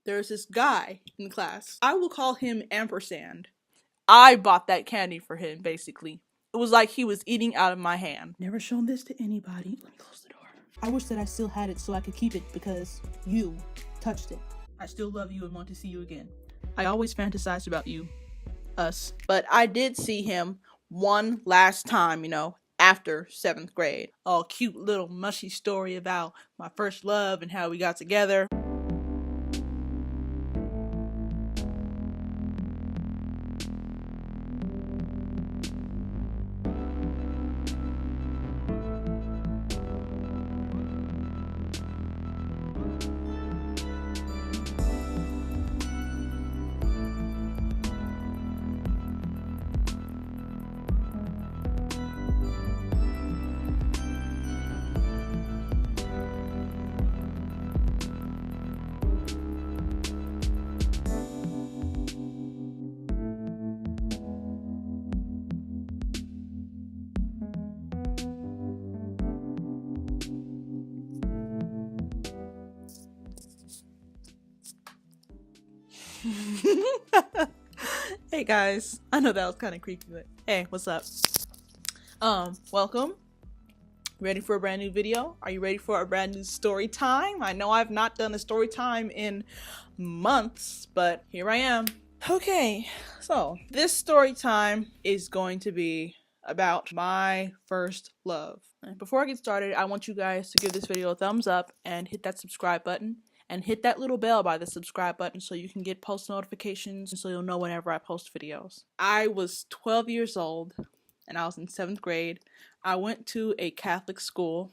there's this guy in class. I will call him Ampersand. I bought that candy for him, basically. It was like he was eating out of my hand. Never shown this to anybody. Let me close the door. I wish that I still had it so I could keep it because you touched it. I still love you and want to see you again. I always fantasized about you, us. But I did see him one last time, after 7th grade. All cute little mushy story about my first love and how we got together. Hey guys, I know that was kind of creepy, but hey, what's up? Welcome. Ready for a brand new video? Are you ready for a brand new story time? I know I've not done a story time in months, but here I am. Okay, so this story time is going to be about my first love. And before I get started, I want you guys to give this video a thumbs up and hit that subscribe button. And hit that little bell by the subscribe button so you can get post notifications and so you'll know whenever I post videos. I was 12 years old and I was in 7th grade. I went to a Catholic school,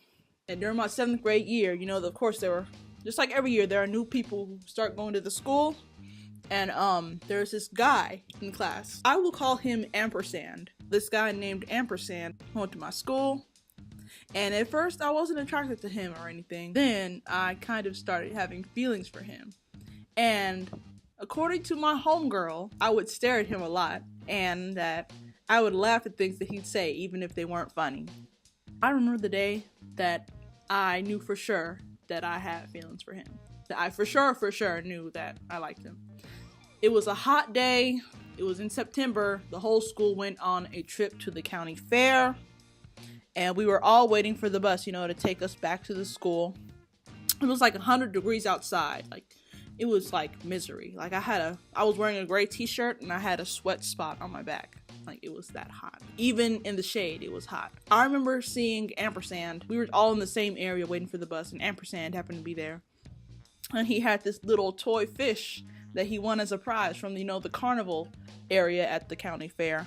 and during my 7th grade year, of course there were, just like every year, there are new people who start going to the school. And there's this guy in class. I will call him Ampersand. This guy named Ampersand went to my school. And at first, I wasn't attracted to him or anything. Then I kind of started having feelings for him. And according to my homegirl, I would stare at him a lot. And that I would laugh at things that he'd say, even if they weren't funny. I remember the day that I knew for sure that I had feelings for him. That I for sure knew that I liked him. It was a hot day. It was in September. The whole school went on a trip to the county fair. And we were all waiting for the bus, to take us back to the school. It was like 100 degrees outside. Like, it was like misery. Like, I was wearing a gray t-shirt and I had a sweat spot on my back. Like, it was that hot. Even in the shade, it was hot. I remember seeing Ampersand. We were all in the same area waiting for the bus, and Ampersand happened to be there. And he had this little toy fish that he won as a prize from, the carnival area at the county fair.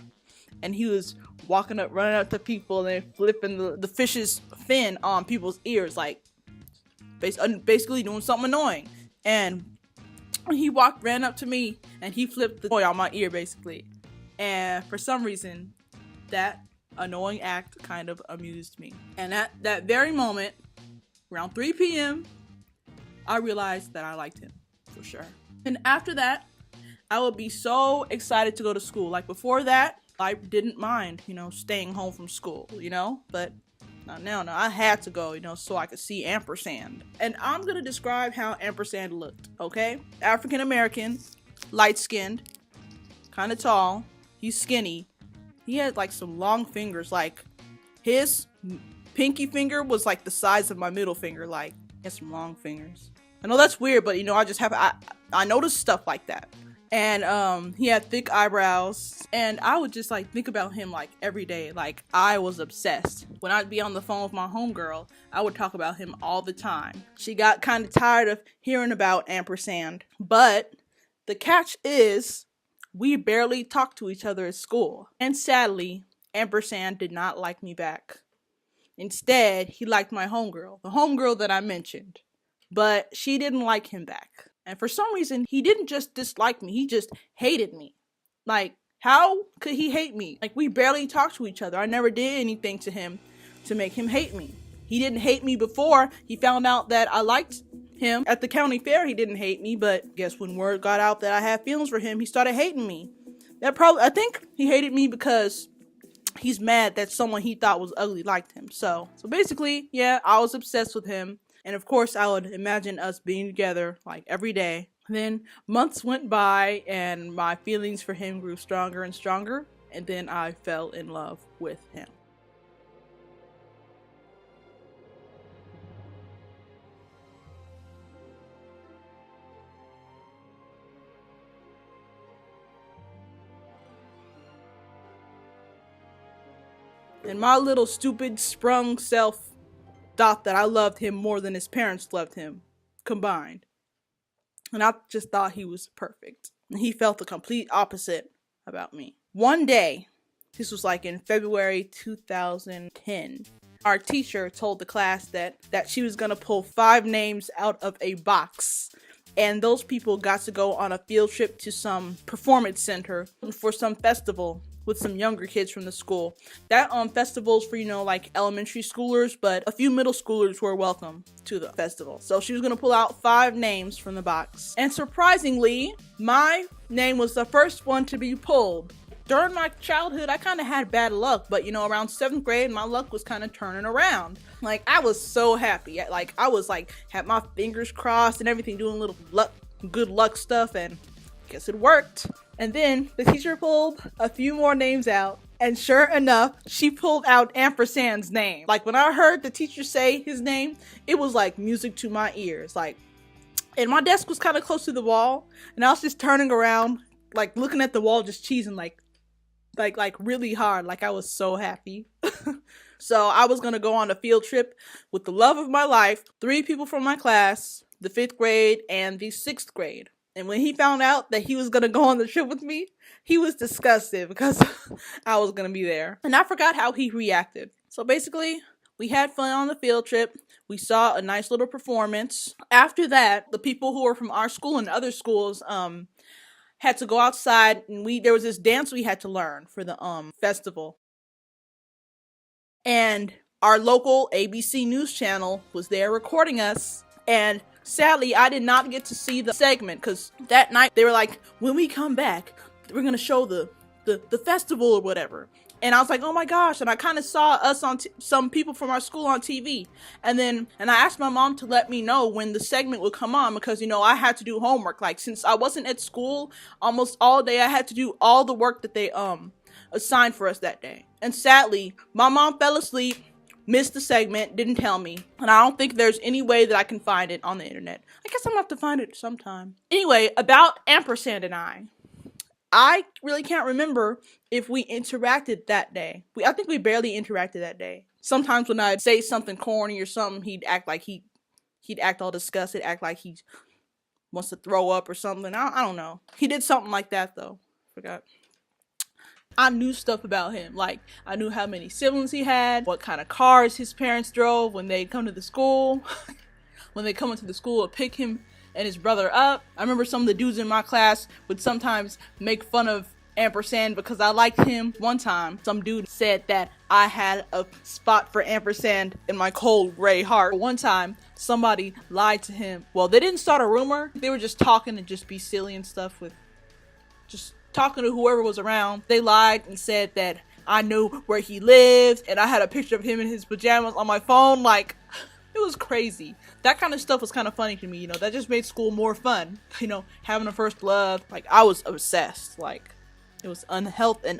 And he was running up to people and flipping the fish's fin on people's ears, like basically doing something annoying. And he ran up to me and he flipped the toy on my ear, basically. And for some reason, that annoying act kind of amused me. And at that very moment, around 3 p.m., I realized that I liked him, for sure. And after that, I would be so excited to go to school. Like, before that, I didn't mind, staying home from school, but not now. I had to go, so I could see Ampersand. And I'm going to describe how Ampersand looked, okay? African American, light-skinned, kind of tall. He's skinny. He had, like, some long fingers. Like, his pinky finger was, like, the size of my middle finger. Like, he had some long fingers. I know that's weird, but, I noticed stuff like that. And he had thick eyebrows, and I would just think about him every day. Like, I was obsessed. When I'd be on the phone with my homegirl, I would talk about him all the time. She got kind of tired of hearing about Ampersand, but the catch is we barely talked to each other at school. And sadly, Ampersand did not like me back. Instead, he liked my homegirl, the homegirl that I mentioned, but she didn't like him back. And for some reason, he didn't just dislike me, he just hated me. Like, how could he hate me? Like, we barely talked to each other. I never did anything to him to make him hate me. He didn't hate me before he found out that I liked him. At the county fair, he didn't hate me, but guess when word got out that I had feelings for him, he started hating me. I think he hated me because he's mad that someone he thought was ugly liked him. So basically, yeah, I was obsessed with him. And of course, I would imagine us being together every day. Then months went by and my feelings for him grew stronger and stronger, and then I fell in love with him. And my little stupid sprung self thought that I loved him more than his parents loved him combined. And I just thought he was perfect. And he felt the complete opposite about me. One day, this was like in February 2010, our teacher told the class that she was gonna pull 5 names out of a box. And those people got to go on a field trip to some performance center for some festival with some younger kids from the school. That festivals for, like elementary schoolers, but a few middle schoolers were welcome to the festival. So she was gonna pull out 5 names from the box. And surprisingly, my name was the first one to be pulled. During my childhood, I kind of had bad luck, but around 7th grade, my luck was kind of turning around. Like, I was so happy. Like, I was like, had my fingers crossed and everything, doing little good luck stuff, and I guess it worked. And then the teacher pulled a few more names out, and sure enough, she pulled out Ampersand's name. Like, when I heard the teacher say his name, it was like music to my ears. Like, and my desk was kind of close to the wall, and I was just turning around, like looking at the wall, just cheesing like really hard. Like, I was so happy. So I was gonna go on a field trip with the love of my life, 3 people from my class, the 5th grade and the 6th grade. And when he found out that he was gonna go on the trip with me, he was disgusted because I was gonna be there. And I forgot how he reacted. So basically, we had fun on the field trip. We saw a nice little performance. After that, the people who were from our school and other schools had to go outside, and there was this dance we had to learn for the festival. And our local ABC News channel was there recording us. And sadly, I did not get to see the segment because that night they were like, when we come back, we're going to show the festival or whatever. And I was like, oh my gosh. And I kind of saw us on some people from our school on TV. And I asked my mom to let me know when the segment would come on because, I had to do homework. Like, since I wasn't at school almost all day, I had to do all the work that they assigned for us that day. And sadly, my mom fell asleep, missed the segment, didn't tell me. And I don't think there's any way that I can find it on the internet. I guess I'm gonna have to find it sometime. Anyway, about Ampersand and I really can't remember if we interacted that day. I think we barely interacted that day. Sometimes when I'd say something corny or something, he'd act like he'd act all disgusted, act like he wants to throw up or something. I don't know. He did something like that though. Forgot. I knew stuff about him. Like, I knew how many siblings he had, what kind of cars his parents drove when they come to the school, when they come into the school to pick him and his brother up. I remember some of the dudes in my class would sometimes make fun of Ampersand because I liked him. One time, some dude said that I had a spot for Ampersand in my cold gray heart. One time, somebody lied to him. Well, they didn't start a rumor. They were just talking and just be silly and stuff with just talking to whoever was around. They lied and said that I knew where he lived and I had a picture of him in his pajamas on my phone. Like, it was crazy. That kind of stuff was kind of funny to me, that just made school more fun. Having a first love. Like, I was obsessed. Like, it was an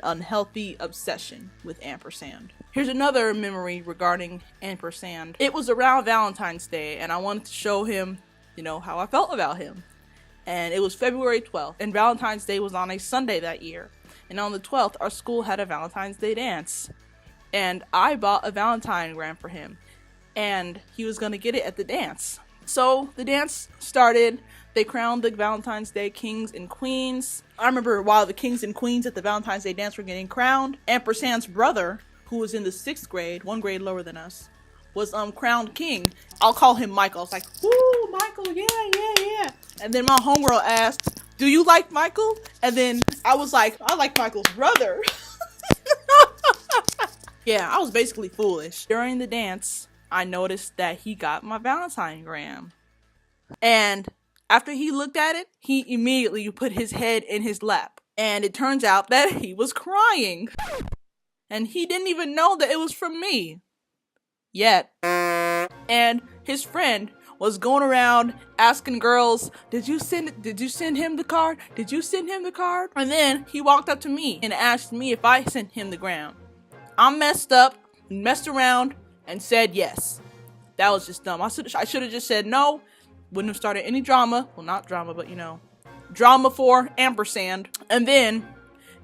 unhealthy obsession with Ampersand. Here's another memory regarding Ampersand. It was around Valentine's Day and I wanted to show him, how I felt about him. And it was February 12th, and Valentine's Day was on a Sunday that year. And on the 12th, our school had a Valentine's Day dance. And I bought a Valentine for him. And he was gonna get it at the dance. So the dance started. They crowned the Valentine's Day kings and queens. I remember while the kings and queens at the Valentine's Day dance were getting crowned, Ampersand's brother, who was in the 6th grade, 1 grade lower than us, was crowned king. I'll call him Michael. I was like, "Ooh, Michael, yeah." And then my homegirl asked, "Do you like Michael?" And then I was like, "I like Michael's brother." Yeah, I was basically foolish. During the dance, I noticed that he got my Valentinegram. And after he looked at it, he immediately put his head in his lap. And it turns out that he was crying. And he didn't even know that it was from me. Yet. And his friend was going around asking girls, did you send him the card? Did you send him the card? And then he walked up to me and asked me if I sent him the gram. I messed around, and said yes. That was just dumb. I should have just said no. Wouldn't have started any drama. Well, not drama, but drama for ampersand. And then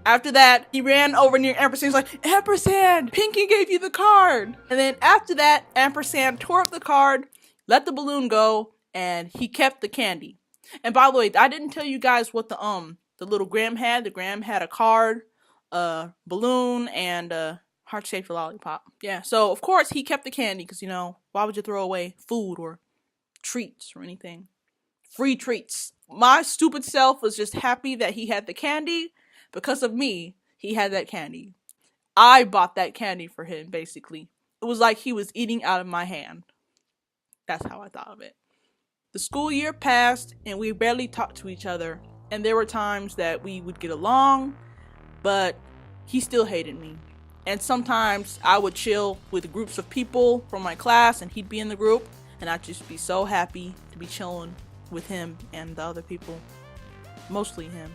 after that, he ran over near ampersand. He's like, ampersand, Pinky gave you the card. And then after that, ampersand tore up the card, let the balloon go, and he kept the candy. And by the way, I didn't tell you guys what the little gram had. The gram had a card, a balloon, and a heart-shaped lollipop. Yeah, so of course he kept the candy because, why would you throw away food or treats or anything? Free treats. My stupid self was just happy that he had the candy. Because of me, he had that candy. I bought that candy for him, basically. It was like he was eating out of my hand. That's how I thought of it. The school year passed, and we barely talked to each other. And there were times that we would get along, but he still hated me. And sometimes I would chill with groups of people from my class, and he'd be in the group, and I'd just be so happy to be chilling with him and the other people. Mostly him.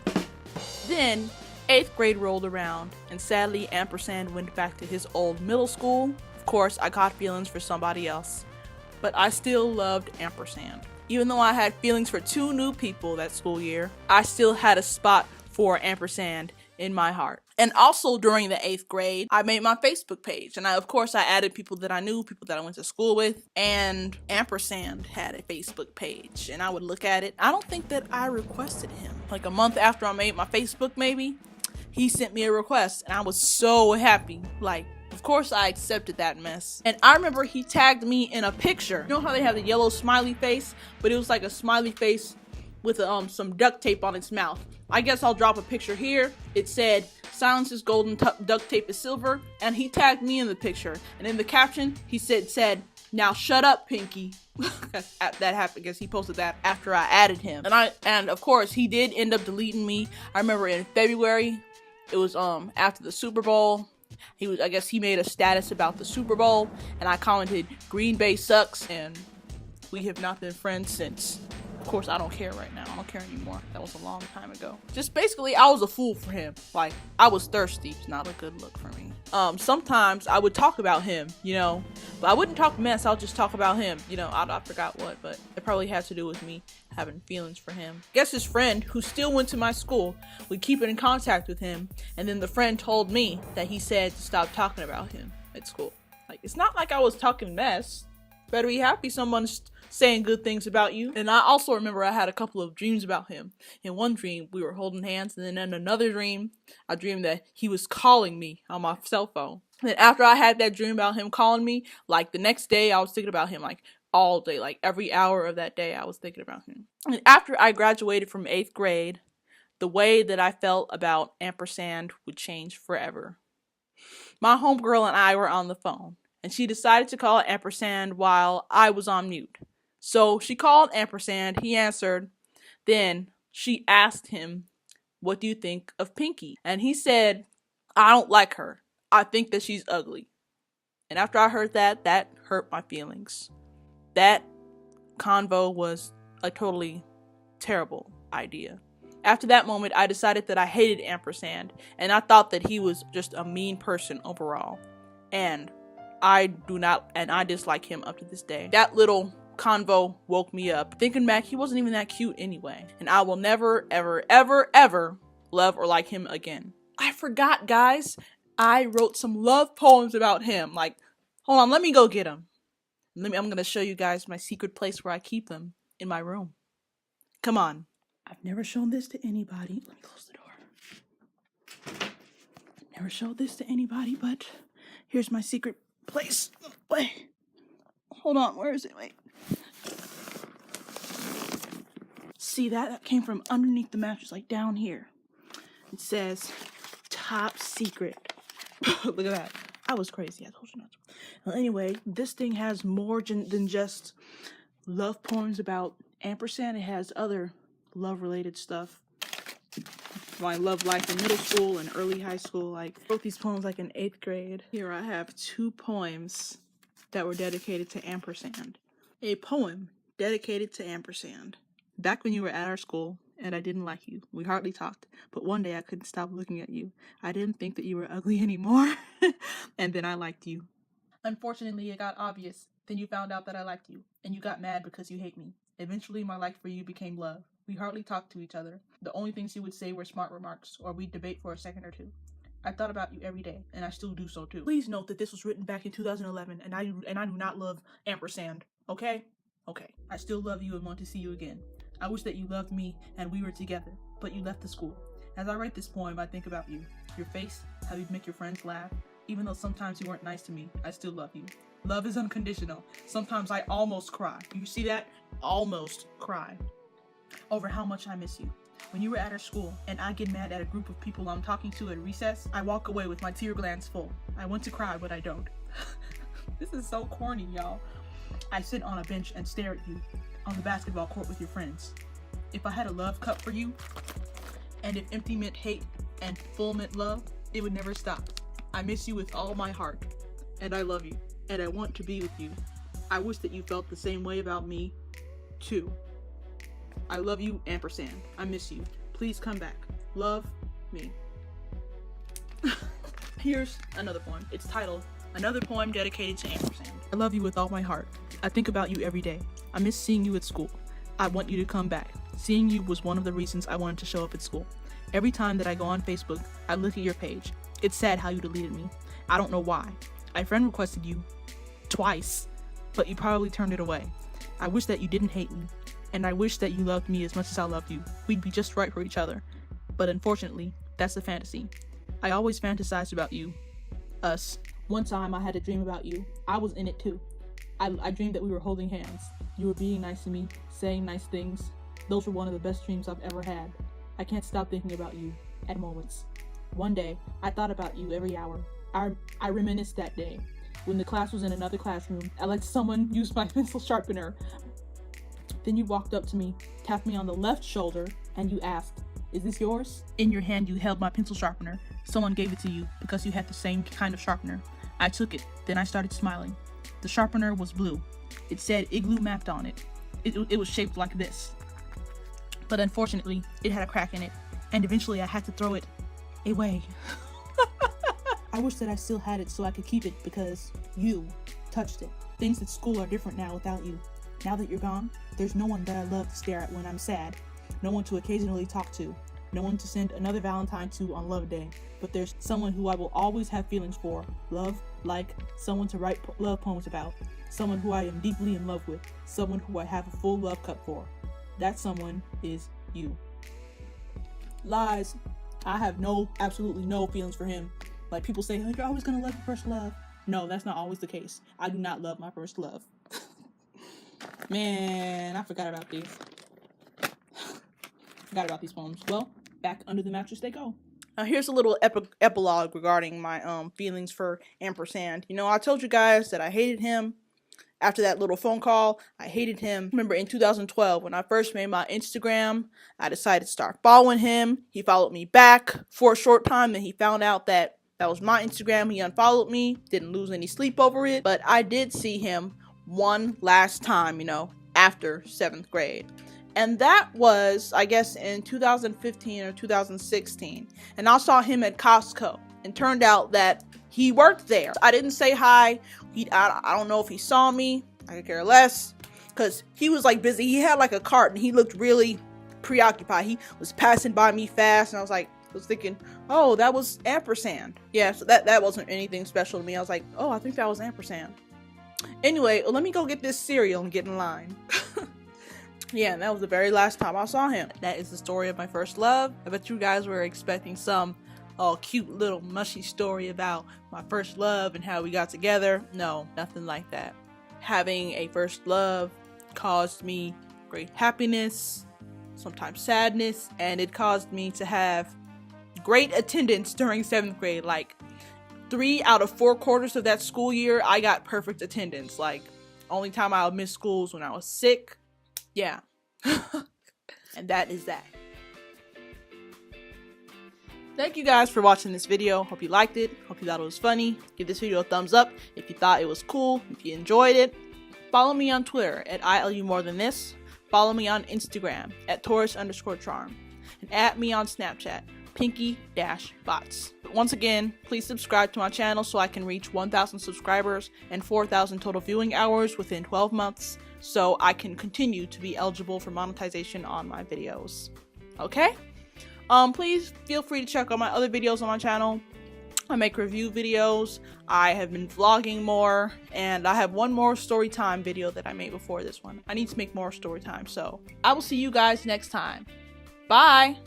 Then 8th grade rolled around, and sadly ampersand went back to his old middle school. Of course, I got feelings for somebody else, but I still loved ampersand. Even though I had feelings for 2 new people that school year, I still had a spot for ampersand in my heart. And also during the 8th grade, I made my Facebook page, and of course I added people that I knew, people that I went to school with, and ampersand had a Facebook page, and I would look at it. I don't think that I requested him. Like a month after I made my Facebook, maybe, he sent me a request, and I was so happy. Like, of course I accepted that mess. And I remember he tagged me in a picture. You know how they have the yellow smiley face, but it was like a smiley face with some duct tape on its mouth. I guess I'll drop a picture here. It said, silence is golden, duct tape is silver. And he tagged me in the picture. And in the caption, he said, now shut up, Pinky. That happened because he posted that after I added him. And of course, he did end up deleting me. I remember in February, it was after the Super Bowl. I guess he made a status about the Super Bowl. And I commented, Green Bay sucks. And we have not been friends since. Of course, I don't care right now. I don't care anymore. That was a long time ago. Just basically, I was a fool for him. Like, I was thirsty. It's not a good look for me. Sometimes I would talk about him, but I wouldn't talk mess. I'll just talk about him. I forgot what, but it probably had to do with me having feelings for him. I guess his friend, who still went to my school, would keep in contact with him. And then the friend told me that he said to stop talking about him at school. Like, it's not like I was talking mess. Better be happy someone's saying good things about you. And I also remember I had a couple of dreams about him. In one dream, we were holding hands, and then in another dream, I dreamed that he was calling me on my cell phone. And then after I had that dream about him calling me, like the next day, I was thinking about him like all day, like every hour of that day, I was thinking about him. And after I graduated from 8th grade, the way that I felt about ampersand would change forever. My homegirl and I were on the phone, and she decided to call ampersand while I was on mute. So she called ampersand, he answered, then she asked him, what do you think of Pinky? And he said, I don't like her. I think that she's ugly. And after I heard that hurt my feelings. That convo was a totally terrible idea. After that moment, I decided that I hated ampersand, and I thought that he was just a mean person overall. And I dislike him up to this day. That little convo woke me up. Thinking back, he wasn't even that cute anyway. And I will never, ever, ever, ever love or like him again. I forgot, guys. I wrote some love poems about him. Like, hold on, let me go get them. I'm going to show you guys my secret place where I keep them in my room. Come on. I've never shown this to anybody. Let me close the door. I've never showed this to anybody, but here's my secret place. Wait. Hold on, where is it? Wait. See that? That came from underneath the mattress, like down here. It says, top secret. Look at that. I was crazy. I told you not to. Well, anyway, this thing has more than just love poems about ampersand. It has other love-related stuff. My love life in middle school and early high school. I wrote these poems like in 8th grade. Here I have 2 poems that were dedicated to ampersand. A poem dedicated to ampersand. Back when you were at our school, and I didn't like you. We hardly talked, but one day I couldn't stop looking at you. I didn't think that you were ugly anymore, and then I liked you. Unfortunately, it got obvious. Then you found out that I liked you, and you got mad because you hate me. Eventually, my like for you became love. We hardly talked to each other. The only things you would say were smart remarks, or we'd debate for a second or two. I thought about you every day, and I still do so too. Please note that this was written back in 2011, and I do not love ampersand, okay? Okay. I still love you and want to see you again. I wish that you loved me and we were together, but you left the school. As I write this poem, I think about you. Your face, how you'd make your friends laugh. Even though sometimes you weren't nice to me, I still love you. Love is unconditional. Sometimes I almost cry. You see that? Almost cry. Over how much I miss you. When you were at our school and I get mad at a group of people I'm talking to at recess, I walk away with my tear glands full. I want to cry, but I don't. This is so corny, y'all. I sit on a bench and stare at you on the basketball court with your friends. If I had a love cup for you, and if empty meant hate and full meant love, it would never stop. I miss you with all my heart, and I love you, and I want to be with you. I wish that you felt the same way about me, too. I love you, ampersand. I miss you. Please come back. Love me. Here's another poem. It's titled, Another Poem Dedicated to Ampersand. I love you with all my heart. I think about you every day. I miss seeing you at school. I want you to come back. Seeing you was one of the reasons I wanted to show up at school. Every time that I go on Facebook, I look at your page. It's sad how you deleted me. I don't know why. I friend requested you twice, but you probably turned it away. I wish that you didn't hate me, and I wish that you loved me as much as I loved you. We'd be just right for each other. But unfortunately, that's a fantasy. I always fantasized about you. Us. One time I had a dream about you. I was in it too. I dreamed that we were holding hands. You were being nice to me, saying nice things. Those were one of the best dreams I've ever had. I can't stop thinking about you at moments. One day, I thought about you every hour. I reminisced that day. When the class was in another classroom, I let someone use my pencil sharpener. Then you walked up to me, tapped me on the left shoulder, and you asked, "Is this yours?" In your hand, you held my pencil sharpener. Someone gave it to you because you had the same kind of sharpener. I took it, then I started smiling. The sharpener was blue. It said Igloo mapped on it. It was shaped like this. But unfortunately, it had a crack in it, and eventually I had to throw it away. I wish that I still had it so I could keep it because you touched it. Things at school are different now without you. Now that you're gone, there's no one that I love to stare at when I'm sad. No one to occasionally talk to. No one to send another Valentine to on Love Day. But there's someone who I will always have feelings for. Love, like, someone to write love poems about. Someone who I am deeply in love with. Someone who I have a full love cup for. That someone is you. Lies. I have absolutely no feelings for him. Like, people say, oh, you're always gonna love your first love. No, that's not always the case. I do not love my first love. Man, I forgot about these. Forgot about these poems. Well, back under the mattress they go. Now here's a little epilogue regarding my feelings for ampersand. You know, I told you guys that I hated him. After that little phone call, I hated him. Remember in 2012, when I first made my Instagram, I decided to start following him. He followed me back for a short time, then he found out that that was my Instagram. He unfollowed me, didn't lose any sleep over it, but I did see him one last time, you know, after 7th grade. And that was, I guess, in 2015 or 2016. And I saw him at Costco, and turned out that he worked there. I didn't say hi. I don't know if he saw me. I could care less, because he was like busy. He had like a cart, and he looked really preoccupied. He was passing by me fast, and I was thinking, oh, that was ampersand. Yeah, so that wasn't anything special to me. I was like, oh, I think that was ampersand. Anyway, let me go get this cereal and get in line. Yeah, and that was the very last time I saw him. That is the story of my first love. I bet you guys were expecting some cute little mushy story about my first love and how we got together. No, nothing like that. Having a first love caused me great happiness, sometimes sadness, and it caused me to have great attendance during 7th grade. Like 3 out of 4 quarters of that school year, I got perfect attendance. Like, only time I would miss school was when I was sick. Yeah. And that is that. Thank you guys for watching this video. Hope you liked it. Hope you thought it was funny. Give this video a thumbs up if you thought it was cool, if you enjoyed it. Follow me on Twitter at ILUMoreThanThis. Follow me on Instagram at Taurus_charm. And add me on Snapchat, Pinky-Bots. Once again, please subscribe to my channel so I can reach 1,000 subscribers and 4,000 total viewing hours within 12 months so I can continue to be eligible for monetization on my videos. Okay? Please feel free to check out my other videos on my channel. I make review videos, I have been vlogging more, and I have one more story time video that I made before this one. I need to make more story time, so I will see you guys next time. Bye!